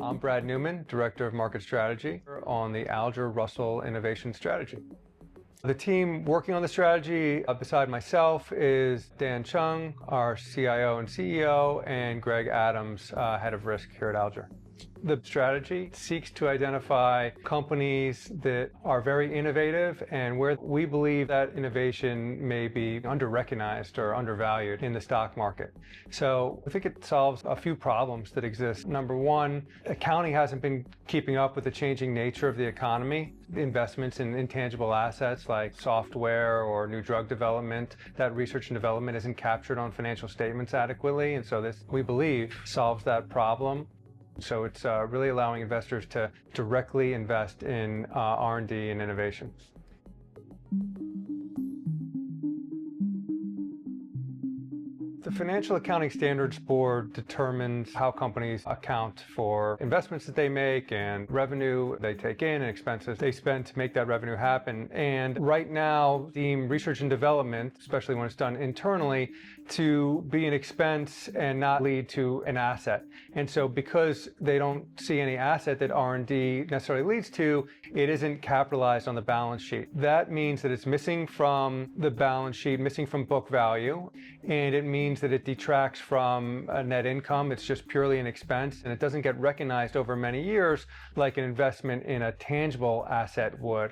I'm Brad Neuman, Director of Market Strategy on the Alger Russell Innovation Strategy. The team working on the strategy beside myself is Dan Chung, our CIO and CEO, and Greg Adams, Head of Risk here at Alger. The strategy seeks to identify companies that are very innovative and where we believe that innovation may be under-recognized or undervalued in the stock market. So I think it solves a few problems that exist. Number one, accounting hasn't been keeping up with the changing nature of the economy. Investments in intangible assets like software or new drug development, that research and development isn't captured on financial statements adequately, and so this, we believe, solves that problem. So it's really allowing investors to directly invest in R&D and innovation. The Financial Accounting Standards Board determines how companies account for investments that they make and revenue they take in and expenses they spend to make that revenue happen. And right now, deem research and development, especially when it's done internally, to be an expense and not lead to an asset. And so because they don't see any asset that R&D necessarily leads to, it isn't capitalized on the balance sheet. That means that it's missing from the balance sheet, missing from book value, and it means that it detracts from net income. It's just purely an expense, and it doesn't get recognized over many years like an investment in a tangible asset would.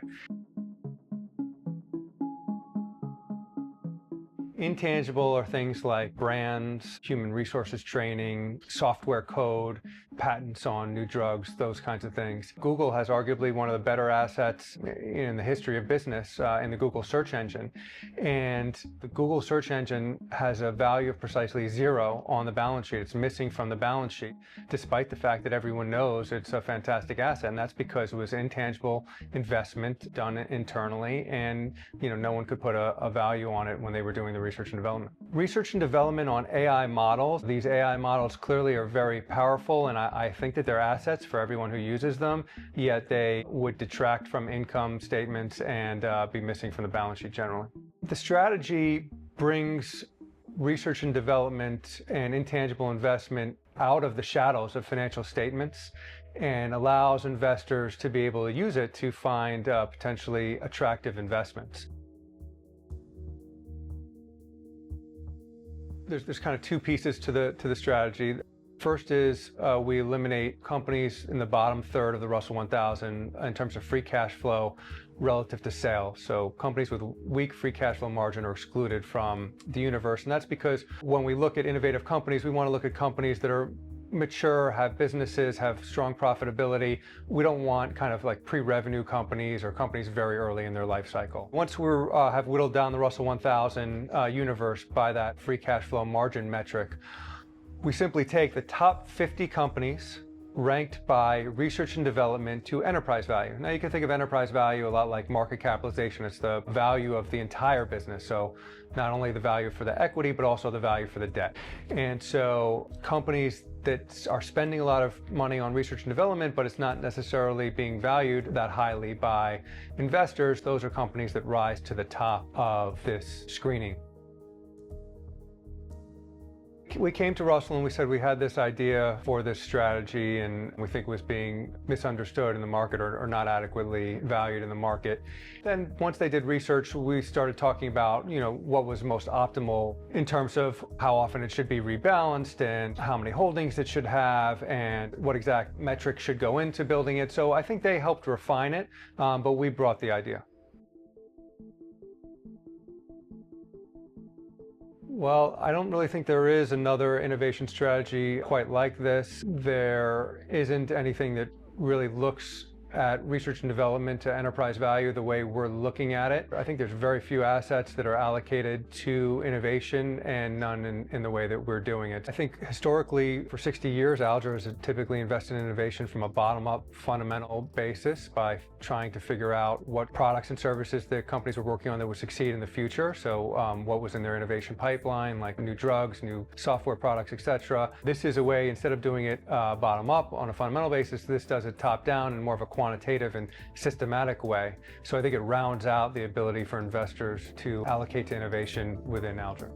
Intangible are things like brands, human resources training, software code, patents on new drugs, those kinds of things. Google has arguably one of the better assets in the history of business in the Google search engine. And the Google search engine has a value of precisely 0 on the balance sheet. It's missing from the balance sheet, despite the fact that everyone knows it's a fantastic asset. And that's because it was intangible investment done internally, and no one could put a value on it when they were doing the research and development. Research and development on AI models. These AI models clearly are very powerful, and I think that they're assets for everyone who uses them, yet they would detract from income statements and be missing from the balance sheet generally. The strategy brings research and development and intangible investment out of the shadows of financial statements and allows investors to be able to use it to find potentially attractive investments. There's kind of two pieces to the strategy. First is we eliminate companies in the bottom third of the Russell 1000 in terms of free cash flow relative to sales. So companies with weak free cash flow margin are excluded from the universe. And that's because when we look at innovative companies, we want to look at companies that are mature, have businesses, have strong profitability. We don't want kind of like pre-revenue companies or companies very early in their life cycle. Once we have whittled down the Russell 1000 universe by that free cash flow margin metric, we simply take the top 50 companies ranked by research and development to enterprise value. Now you can think of enterprise value a lot like market capitalization. It's the value of the entire business. So not only the value for the equity, but also the value for the debt. And so companies that are spending a lot of money on research and development, but it's not necessarily being valued that highly by investors, those are companies that rise to the top of this screening. We came to Russell and we said we had this idea for this strategy and we think it was being misunderstood in the market or not adequately valued in the market. Then once they did research, we started talking about, what was most optimal in terms of how often it should be rebalanced and how many holdings it should have and what exact metrics should go into building it. So I think they helped refine it, but we brought the idea. Well, I don't really think there is another innovation strategy quite like this. There isn't anything that really looks at research and development to enterprise value the way we're looking at it. I think there's very few assets that are allocated to innovation and none in the way that we're doing it. I think historically, for 60 years, Alger has typically invested in innovation from a bottom-up fundamental basis by trying to figure out what products and services the companies were working on that would succeed in the future. So what was in their innovation pipeline, like new drugs, new software products, etc. This is a way, instead of doing it bottom-up on a fundamental basis, this does it top-down in more of a quantitative and systematic way. So I think it rounds out the ability for investors to allocate to innovation within Alger.